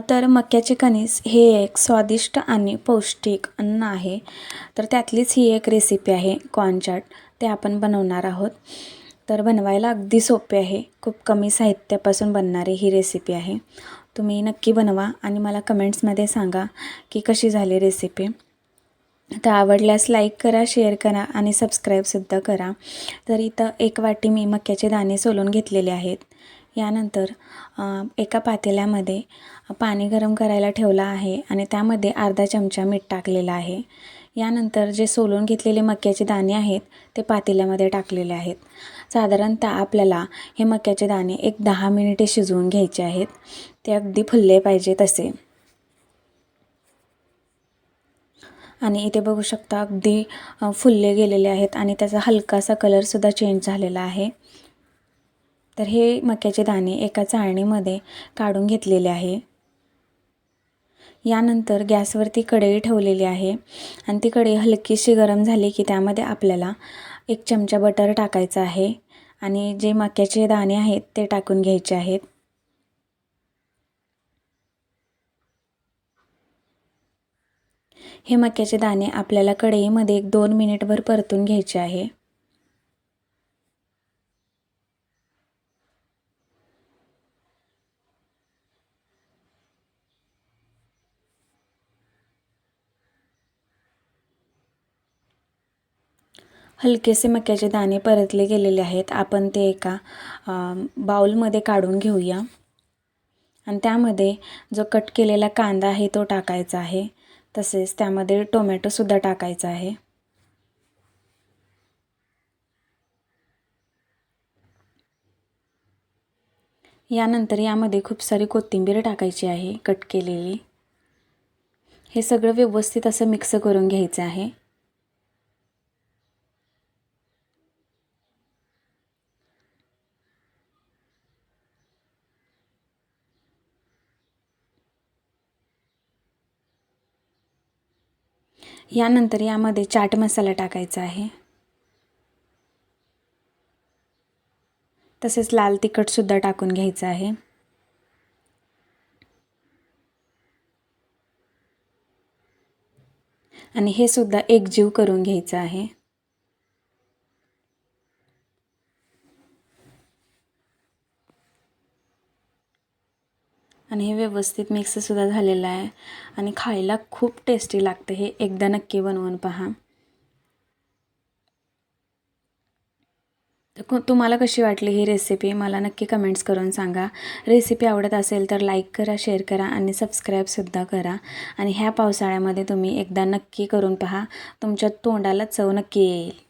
तर मक्याचे कणीस हे एक स्वादिष्ट आणि पौष्टिक अन्न आहे. तर त्यातलीच ही एक रेसिपी आहे कॉर्न चाट. ते आपण बनवणार आहोत. तर बनवायला अगदी सोपे आहे. खूप कमी साहित्यापासून बनणारी ही रेसिपी आहे. तुम्ही नक्की बनवा आणि मला कमेंट्समध्ये सांगा की कशी झाली रेसिपी. तर आवडल्यास लाईक करा, शेअर करा आणि सबस्क्राईबसुद्धा करा. तर इथं 1 वाटी मी मक्याचे दाणे सोलून घेतलेले आहेत. यानंतर एका पातेल्यामध्ये पाणी गरम करायला ठेवलं आहे आणि त्यामध्ये अर्धा चमचा मीठ टाकलेलं आहे. यानंतर जे सोलून घेतलेले मक्याचे दाणे आहेत ते पातेल्यामध्ये टाकलेले आहेत. साधारणतः आपल्याला हे मक्याचे दाणे एक 10 मिनिटे शिजवून घ्यायचे आहेत. ते अगदी फुलले पाहिजे तसे. आणि इथे बघू शकता अगदी फुलले गेलेले आहेत आणि त्याचा हलकासा कलरसुद्धा चेंज झालेला आहे. तर हे मक्याचे दाणे एका चाळणीमध्ये काढून घेतलेले आहे. यानंतर गॅसवरती कढई ठेवलेली आहे आणि ती कढई हलकीशी गरम झाली की त्यामध्ये आपल्याला 1 चमचा बटर टाकायचं आहे आणि जे मक्याचे दाणे आहेत ते टाकून घ्यायचे आहेत. हे मक्याचे दाणे आपल्याला कढईमध्ये 2 मिनिटभर परतून घ्यायचे आहे. हलकेसे मक्याचे दाणे परतले गेलेले आहेत. आपण ते एका बाउलमध्ये काढून घेऊया आणि त्यामध्ये जो कट केलेला कांदा आहे तो टाकायचा आहे. तसेच त्यामध्ये टोमॅटोसुद्धा टाकायचा आहे. यानंतर यामध्ये खूप सारी कोथिंबीर टाकायची आहे कट केलेली. हे सगळं व्यवस्थित असं मिक्स करून घ्यायचं आहे. यानंतर यामध्ये चाट मसाला टाकायचा आहे. तसेच लाल तिखटसुद्धा टाकून घ्यायचं आहे. आणि हे सुद्धा एकजीव करून घ्यायचं आहे. आणि हे व्यवस्थित मिक्ससुद्धा झालेलं आहे आणि खायला खूप टेस्टी लागतं. हे एकदा नक्की बनवून पहा. तर तुम्हाला कशी वाटली ही रेसिपी मला नक्की कमेंट्स करून सांगा. रेसिपी आवडत असेल तर लाईक करा, शेअर करा आणि सबस्क्राईबसुद्धा करा. आणि ह्या पावसाळ्यामध्ये तुम्ही एकदा नक्की करून पहा. तुमच्या तोंडाला चव नक्की येईल.